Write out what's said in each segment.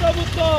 ప్రభుత్వం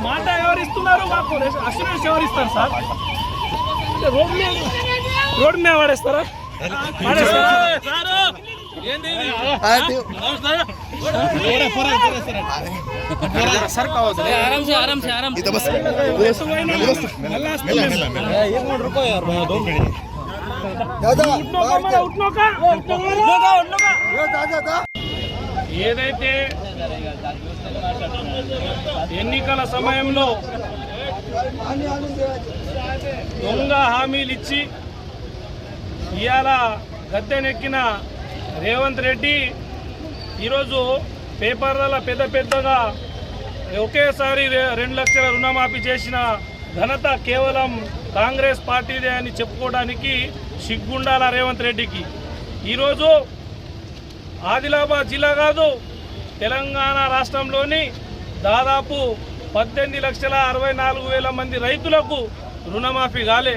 మాట ఎవరు ఇస్తున్నారు? మాకు అష్యూరెన్స్ ఎవరు ఇస్తారు సార్? రోడ్ మీద వాడేస్తారా? ఏదైతే ఎన్నికల సమయంలో దొంగ హామీలు ఇచ్చి ఇవాళ గద్దెనెక్కిన రేవంత్ రెడ్డి ఈరోజు పేపర్లలో పెద్దగా ఒకేసారి 2 లక్షల రుణమాఫీ చేసిన ఘనత కేవలం కాంగ్రెస్ పార్టీదే అని చెప్పుకోవడానికి సిగ్గుండాల రేవంత్ రెడ్డికి. ఈరోజు ఆదిలాబాద్ జిల్లా కాదు, తెలంగాణ రాష్ట్రంలోని దాదాపు 18,64,000 మంది రైతులకు రుణమాఫీ కాలే.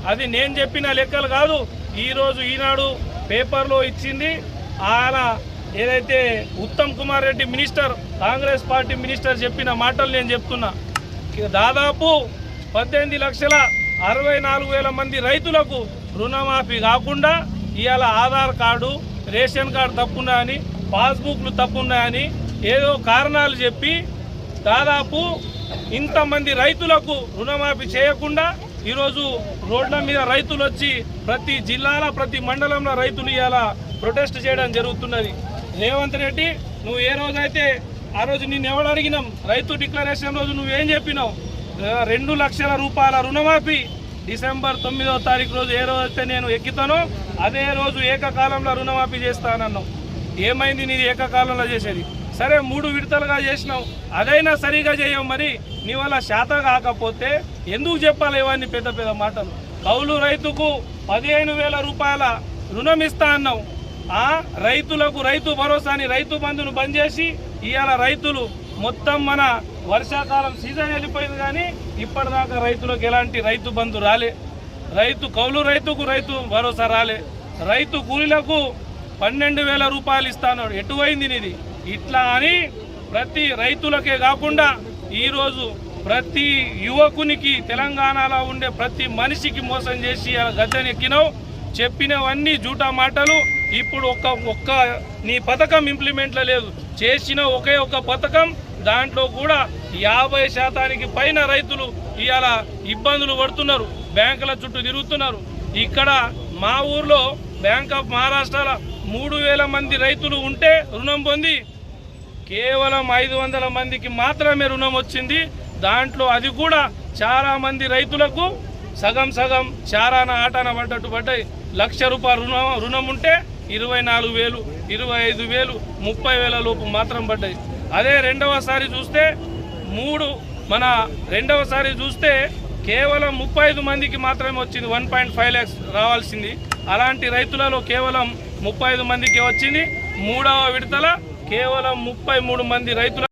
అది నేను చెప్పిన లెక్కలు కాదు, ఈరోజు ఈనాడు పేపర్లో ఇచ్చింది. ఆయన ఏదైతే Uttam Kumar Reddy minister, Congress party minister చెప్పిన మాటలు నేను చెప్తున్నా. దాదాపు 18,64,000 మంది రైతులకు రుణమాఫీ కాకుండా ఇవాళ ఆధార్ కార్డు, రేషన్ కార్డు తప్పున్నాయని, పాస్బుక్లు తప్పున్నాయని ఏదో కారణాలు చెప్పి దాదాపు ఇంతమంది రైతులకు రుణమాఫీ చేయకుండా ఈరోజు రోడ్ల మీద రైతులు వచ్చి ప్రతి జిల్లాలో ప్రతి మండలంలో రైతులు ఇవాళ ప్రొటెస్ట్ చేయడం జరుగుతున్నది. రేవంత్ రెడ్డి, నువ్వు ఏ రోజైతే ఆ రోజు నిన్ను ఎవరు అడిగినాం, రైతు డిక్లరేషన్ రోజు నువ్వేం చెప్పినావు? 2 లక్షల రూపాయల రుణమాఫీ డిసెంబర్ 9వ తారీఖు రోజు ఏ రోజైతే నేను ఎక్కుతానో అదే రోజు ఏకకాలంలో రుణమాఫీ చేస్తానన్నావు. ఏమైంది నీది ఏకకాలంలో చేసేది? సరే 3 విడతలుగా చేసినావు, అదైనా సరిగా చేయవు. మరి నీ వల్ల శాత కాకపోతే ఎందుకు చెప్పాలి ఇవన్నీ పెద్ద మాటలు? కౌలు రైతుకు 15,000 రూపాయల రుణం ఇస్తా అన్నావు. రైతులకు రైతు భరోసాని, రైతు బంధును బంద్ చేసి ఇవాళ రైతులు మొత్తం మన వర్షాకాలం సీజన్ వెళ్ళిపోయింది కానీ ఇప్పటిదాకా రైతులకు ఎలాంటి రైతు బంధు రాలే. కౌలు రైతుకు రైతు భరోసా రాలే. రైతు కూలీలకు 12,000 రూపాయలు ఇస్తాను. ఎటువైంది నీది? ఇట్లా అని ప్రతి రైతులకే కాకుండా ఈరోజు ప్రతి యువకునికి, తెలంగాణలో ఉండే ప్రతి మనిషికి మోసం చేసి గద్దెనెక్కినావు. చెప్పినవన్నీ జూటా మాటలు. ఇప్పుడు ఒక్క నీ పథకం ఇంప్లిమెంట్లో లేదు. చేసిన ఒకే ఒక పథకం, దాంట్లో కూడా 50% పైన రైతులు ఇవాళ ఇబ్బందులు పడుతున్నారు, బ్యాంకుల చుట్టూ తిరుగుతున్నారు. ఇక్కడ మా ఊర్లో బ్యాంక్ ఆఫ్ మహారాష్ట్రలో 3,000 మంది రైతులు ఉంటే రుణం పొంది కేవలం 500 మందికి మాత్రమే రుణం వచ్చింది. దాంట్లో అది కూడా చాలా మంది రైతులకు సగం చారాన ఆటాన పడ్డట్టు పడ్డాయి. 1,00,000 రూపాయలు రుణం ఉంటే 24,000, 25,000, 30,000 లోపు మాత్రం పడ్డాయి. అదే రెండవసారి చూస్తే కేవలం 35 మందికి మాత్రమే వచ్చింది. 1.5 lakhs రావాల్సింది. అలాంటి రైతులలో కేవలం 35 మందికి వచ్చింది. 3వ విడతల కేవలం 33 మంది రైతుల